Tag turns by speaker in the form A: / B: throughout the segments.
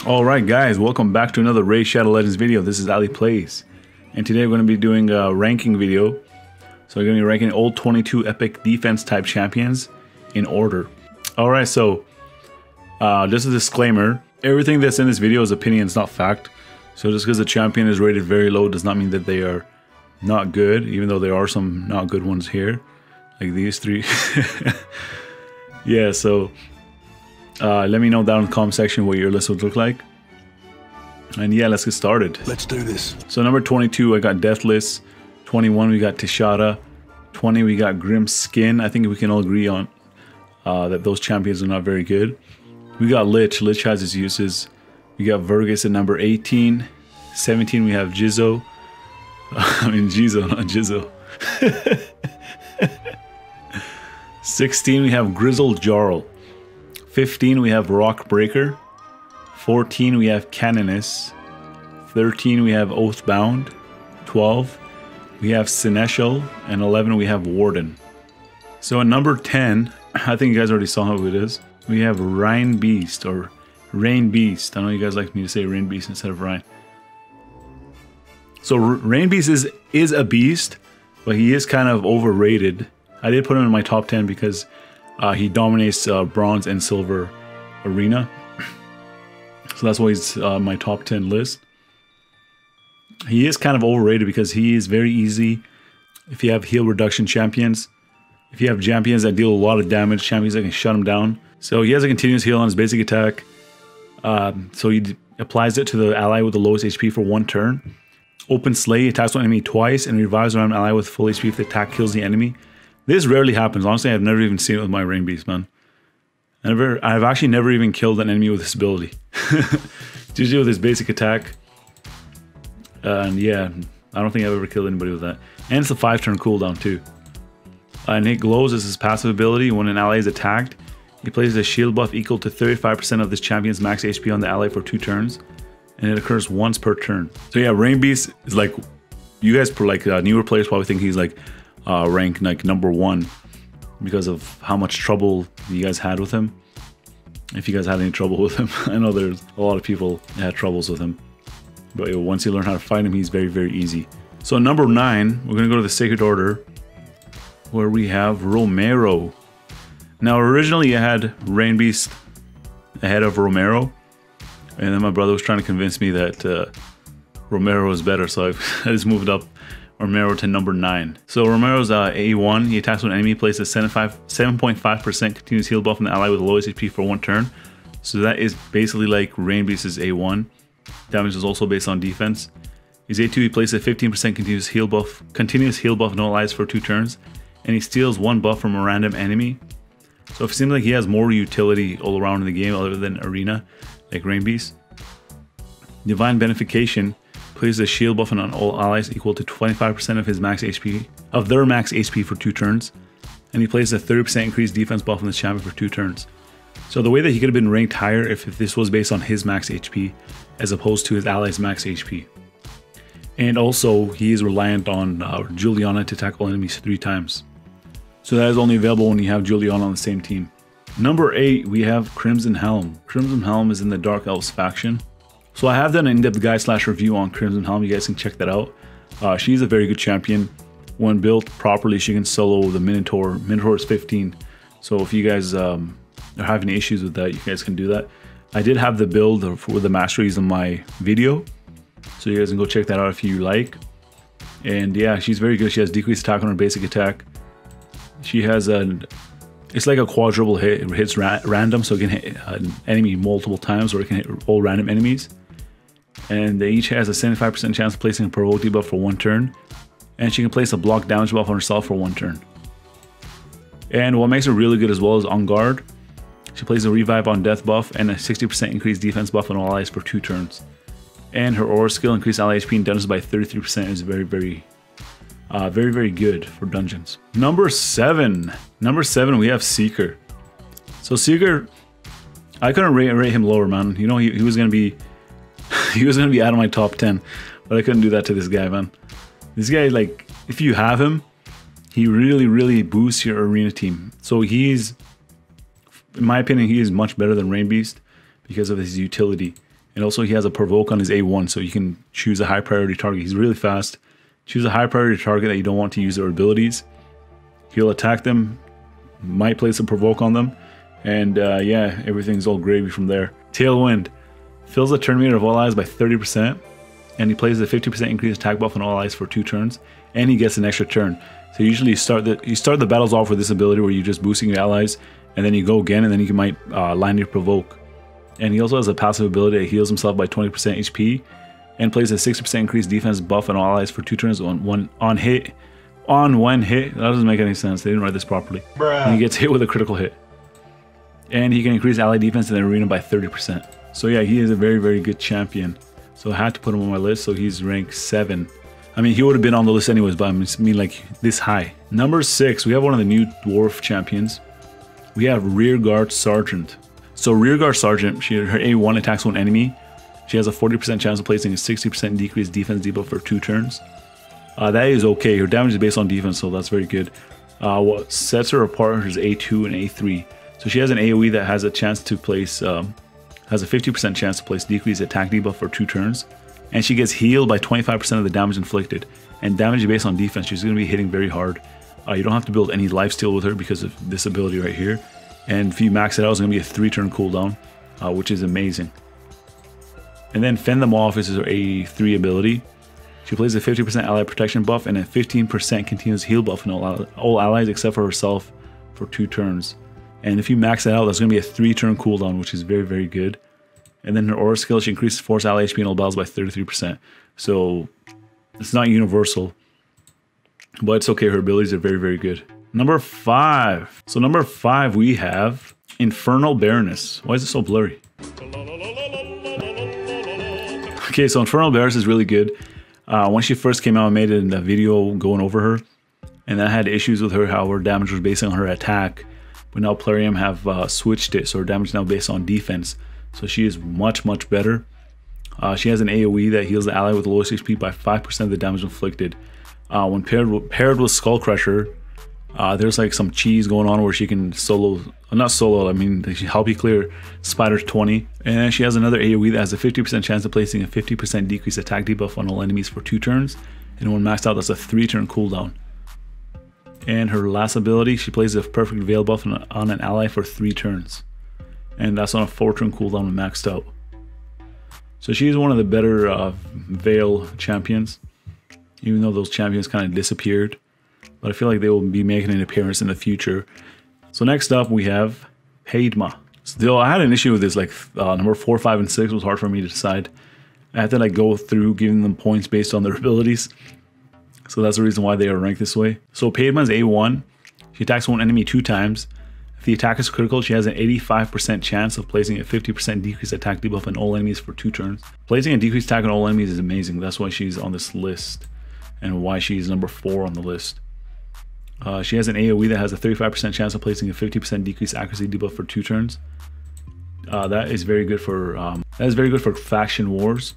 A: Alright guys, welcome back to another Raid Shadow Legends video. This is Ali Plays. And today we're going to be doing a ranking video. So we're going to be ranking all 22 epic defense type champions in order. Alright, so just a disclaimer. Everything that's in this video is opinion, it's not fact. So just because the champion is rated very low does not mean that they are not good, even though there are some not good ones here. Like these three. Yeah, so let me know down in the comment section what your list would look like. And yeah, let's get started.
B: Let's do this. So
A: number 22, I got Deathless. 21, we got Tishara. 20, we got Grim Skin. I think we can all agree on that those champions are not very good. We got Lich. Lich has its uses. We got Vergus at number 18. 17, we have Jizzo. I mean, Jizzo, not Jizzo. 16, we have Grizzled Jarl. 15, we have Rockbreaker. 14, we have Canoness. 13, we have Oathbound. 12, we have Seneschal. And 11, we have Warden. So at number 10, I think you guys already saw who it is. We have Rain Beast, or Rain Beast. I know you guys like me to say Rain Beast instead of Ryan. So Rain Beast is a beast, but he is kind of overrated. I did put him in my top 10 because he dominates bronze and silver arena. So that's why he's my top 10 list. He is kind of overrated because he is very easy if you have heal reduction champions. If you have champions that deal a lot of damage, champions that can shut him down. So he has a continuous heal on his basic attack. So he applies it to the ally with the lowest HP for 1 turn. Open Slay, attacks one enemy twice and revives around an ally with full HP if the attack kills the enemy. This rarely happens. Honestly, I've never even seen it with my Rain Beast, man. I've actually never even killed an enemy with this ability. It's usually with his basic attack. And yeah, I don't think I've ever killed anybody with that. And it's a 5-turn cooldown too. And it glows as his passive ability. When an ally is attacked, he places a shield buff equal to 35% of this champion's max HP on the ally for 2 turns. And it occurs once per turn. So yeah, Rain Beast is like, you guys like newer players probably think he's like ranked like number 1 because of how much trouble you guys had with him. If you guys had any trouble with him. I know there's a lot of people that had troubles with him. But once you learn how to fight him, he's very, very easy. So number 9, we're going to go to the Sacred Order, where we have Romero. Now originally I had Rain Beast ahead of Romero. And then my brother was trying to convince me that Romero was better, so I just moved up Romero to number 9. So Romero's A1, he attacks when an enemy places a 7.5% continuous heal buff on the ally with the lowest HP for 1 turn. So that is basically like Rain Beast's A1. Damage is also based on defense. His A2, he places a 15% continuous heal buff on all allies for 2 turns. And he steals 1 buff from a random enemy. So it seems like he has more utility all around in the game other than arena, like Rain Beast. Divine Benefication places a shield buff on all allies equal to 25% of his max HP, of their max HP for 2 turns. And he places a 30% increased defense buff on the champion for 2 turns. So the way that he could have been ranked higher if this was based on his max HP as opposed to his allies' max HP. And also he is reliant on Juliana to tackle enemies 3 times. So that is only available when you have Juliana on the same team. Number 8, we have Crimson Helm. Crimson Helm is in the Dark Elves faction. So I have done an in-depth guide / review on Crimson Helm. You guys can check that out. She's a very good champion. When built properly, she can solo the Minotaur. Minotaur is 15. So if you guys are having issues with that, you guys can do that. I did have the build for the masteries in my video. So you guys can go check that out if you like. And yeah, she's very good. She has decreased attack on her basic attack. She has it's like a quadruple hit. It hits random, so it can hit an enemy multiple times, or it can hit all random enemies. And they each has a 75% chance of placing a provoke debuff for 1 turn. And she can place a block damage buff on herself for 1 turn. And what makes her really good as well is on guard. She plays a revive on death buff and a 60% increased defense buff on all allies for 2 turns. And her aura skill increased ally HP and dungeons by 33% is very, very good for dungeons. Number 7, we have Seeker. So Seeker, I couldn't rate him lower, man. You know, he was gonna be he was gonna be out of my top 10, but I couldn't do that to this guy, man. This guy, like, if you have him, he really boosts your arena team. So he's, in my opinion, he is much better than Rain Beast because of his utility. And also he has a provoke on his A1, so you can choose a high priority target. He's really fast. Choose a high priority target that you don't want to use their abilities. He'll attack them, might place a provoke on them, and yeah, everything's all gravy from there. Tailwind fills the turn meter of all allies by 30%, and he places a 50% increased attack buff on all allies for 2 turns, and he gets an extra turn. So usually you start the battles off with this ability where you're just boosting your allies, and then you go again, and then you might land your provoke. And he also has a passive ability that heals himself by 20% HP, and plays a 60% increased defense buff on all allies for 2 turns on one hit. That doesn't make any sense. They didn't write this properly. And he gets hit with a critical hit. And he can increase ally defense in the arena by 30%. So yeah, he is a very, very good champion. So I had to put him on my list, so he's rank 7. I mean, he would have been on the list anyways, but I mean like this high. Number 6, we have one of the new dwarf champions. We have Rearguard Sergeant. So Rearguard Sergeant, her A1 attacks one enemy. She has a 40% chance of placing a 60% decreased defense debuff for 2 turns. That is okay. Her damage is based on defense, so that's very good. What sets her apart is A2 and A3. So she has an AoE that has a chance to place, has a 50% chance to place decreased attack debuff for 2 turns. And she gets healed by 25% of the damage inflicted. And damage is based on defense. She's going to be hitting very hard. You don't have to build any lifesteal with her because of this ability right here. And if you max it out, it's going to be a 3-turn cooldown, which is amazing. And then Fend Them Off is her A3 ability. She plays a 50% ally protection buff and a 15% continuous heal buff on all allies except for herself for 2 turns. And if you max it out, that's going to be a 3-turn cooldown, which is very, very good. And then her aura skill, she increases force ally HP in all battles by 33%. So it's not universal, but it's okay. Her abilities are very, very good. Number 5. So number 5, we have Infernal Baroness. Why is it so blurry? Okay, so Infernal Baroness is really good. When she first came out, I made a video going over her, and I had issues with her, how her damage was based on her attack. But now Plarium have switched it, so her damage is now based on defense. So she is much, much better. She has an AoE that heals the ally with the lowest HP by 5% of the damage inflicted. When paired with Skullcrusher, there's like some cheese going on where she can not solo, I mean, she help you clear Spider's 20. And then she has another AoE that has a 50% chance of placing a 50% decreased attack debuff on all enemies for 2 turns. And when maxed out, that's a 3-turn cooldown. And her last ability, she plays a perfect veil buff on an ally for 3 turns. And that's on a 4-turn cooldown when maxed out. So she's one of the better veil champions, even though those champions kind of disappeared. But I feel like they will be making an appearance in the future. So next up we have Payo. Still, I had an issue with this, like number 4, 5, and 6 was hard for me to decide. I had to like go through giving them points based on their abilities. So that's the reason why they are ranked this way. So Payo's A1, she attacks one enemy 2 times. If the attack is critical, she has an 85% chance of placing a 50% decreased attack debuff on all enemies for 2 turns. Placing a decreased attack on all enemies is amazing. That's why she's on this list and why she's number 4 on the list. She has an AoE that has a 35% chance of placing a 50% decreased accuracy debuff for 2 turns. That is very good for faction wars.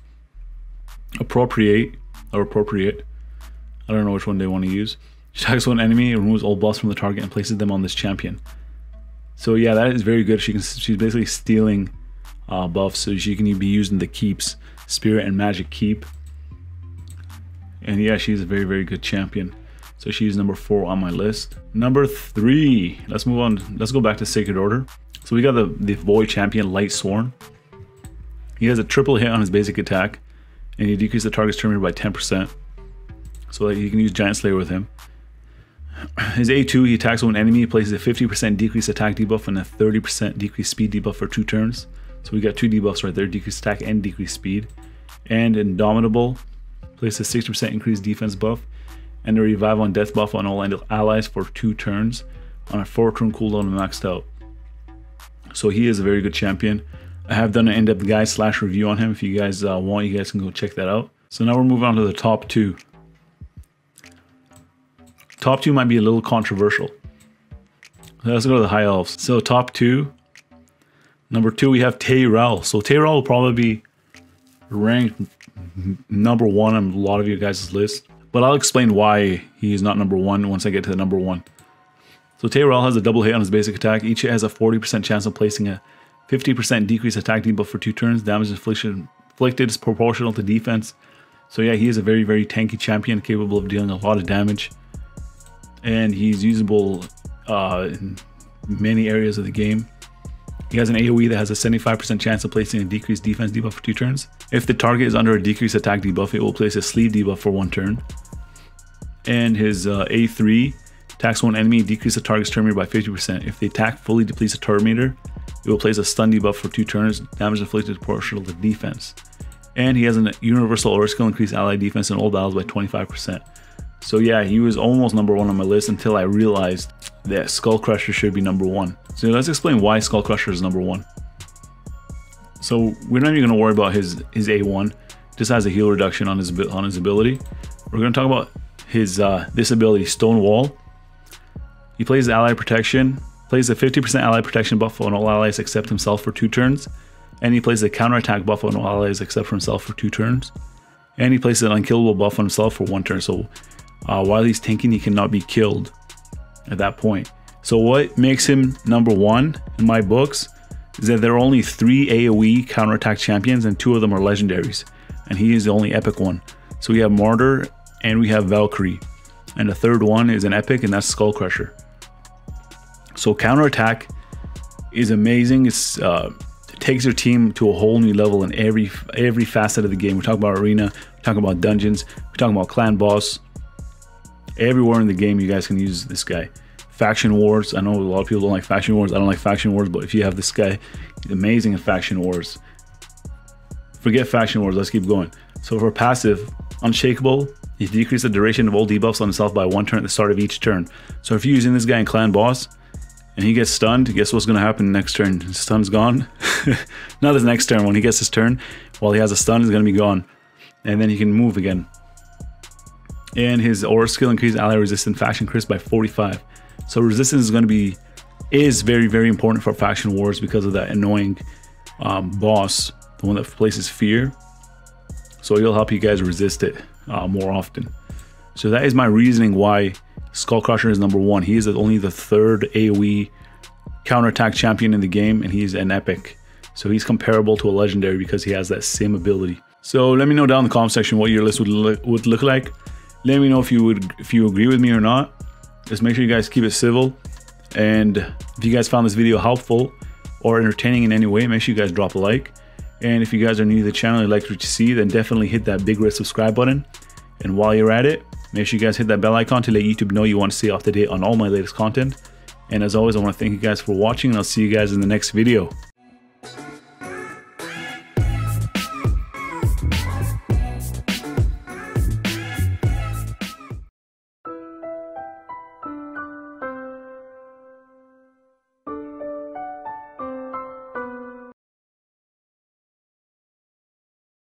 A: Appropriate. I don't know which one they want to use. She attacks one enemy, removes all buffs from the target, and places them on this champion. So yeah, that is very good. She's basically stealing buffs, so she can be used in the keeps, Spirit and Magic Keep. And yeah, she's a very, very good champion. So she's number 4 on my list. Number 3. Let's move on. Let's go back to Sacred Order. So we got the Void champion, Lightsworn. He has a triple hit on his basic attack, and he decreases the target's turn meter by 10%. So you can use Giant Slayer with him. His A2, he attacks one enemy, places a 50% decreased attack debuff and a 30% decreased speed debuff for 2 turns. So we got 2 debuffs right there, decreased attack and decreased speed. And Indomitable, places a 60% increased defense buff and a revive on death buff on all allies for 2 turns on a 4-turn cooldown and maxed out. So he is a very good champion. I have done an in-depth guide / review on him. If you guys want, you guys can go check that out. So now we're moving on to the top 2. Top 2 might be a little controversial. Let's go to the High Elves. So top 2. Number 2, we have Tyrell. So Tyrell will probably be ranked number 1 on a lot of you guys' list. But I'll explain why he is not number 1 once I get to the number 1. So Tyrell has a double hit on his basic attack. Each hit has a 40% chance of placing a 50% decrease attack debuff for 2 turns. Damage inflicted is proportional to defense. So yeah, he is a very, very tanky champion, capable of dealing a lot of damage. And he's usable in many areas of the game. He has an AoE that has a 75% chance of placing a decreased defense debuff for 2 turns. If the target is under a decreased attack debuff, it will place a sleeve debuff for 1 turn. And his A3 attacks one enemy, decrease the target's turn meter by 50%. If the attack fully depletes the turn meter, it will place a stun debuff for 2 turns. Damage inflicted is proportional to defense. And he has a universal aura skill, increase ally defense in all battles by 25%. So yeah, he was almost number 1 on my list until I realized that Skullcrusher should be number 1. So let's explain why Skullcrusher is number 1. So we're not even going to worry about his A1. Just has a heal reduction on his ability. We're going to talk about his this ability, Stone Wall. He plays ally protection, plays a 50% ally protection buff on all allies except himself for 2 turns. And he plays a counterattack buff on all allies except for himself for 2 turns. And he places an unkillable buff on himself for 1 turn. So while he's tanking, he cannot be killed at that point. So what makes him number 1 in my books is that there are only 3 AoE counterattack champions and 2 of them are legendaries. And he is the only epic one. So we have Martyr and we have Valkyrie. And the third one is an epic, and that's Skullcrusher. So counterattack is amazing. It takes your team to a whole new level in every facet of the game. We're talking about arena, we're talking about dungeons, we're talking about clan boss. Everywhere in the game you guys can use this guy. Faction wars, I know a lot of people don't like faction wars. I don't like faction wars, but if you have this guy, he's amazing in faction wars. Forget faction wars, let's keep going. So for passive, Unshakable, he decreases the duration of all debuffs on himself by 1 turn at the start of each turn. So if you're using this guy in clan boss and he gets stunned, guess what's going to happen next turn? His stun's gone. Not his next turn, when he gets his turn, while he has a stun, he's going to be gone. And then he can move again. And his aura skill increases ally resistant faction crits by 45. So resistance is very, very important for faction wars because of that annoying boss, the one that places fear. So he'll help you guys resist it more often. So that is my reasoning why Skullcrusher is number 1. He is only the 3rd AoE counterattack champion in the game, and he's an epic. So he's comparable to a legendary because he has that same ability. So let me know down in the comment section what your list would look like. Let me know if you agree with me or not. Just make sure you guys keep it civil. And if you guys found this video helpful or entertaining in any way, make sure you guys drop a like. And if you guys are new to the channel and like what you see, then definitely hit that big red subscribe button. And while you're at it, make sure you guys hit that bell icon to let YouTube know you want to stay up to date on all my latest content. And as always, I want to thank you guys for watching, and I'll see you guys in the next video.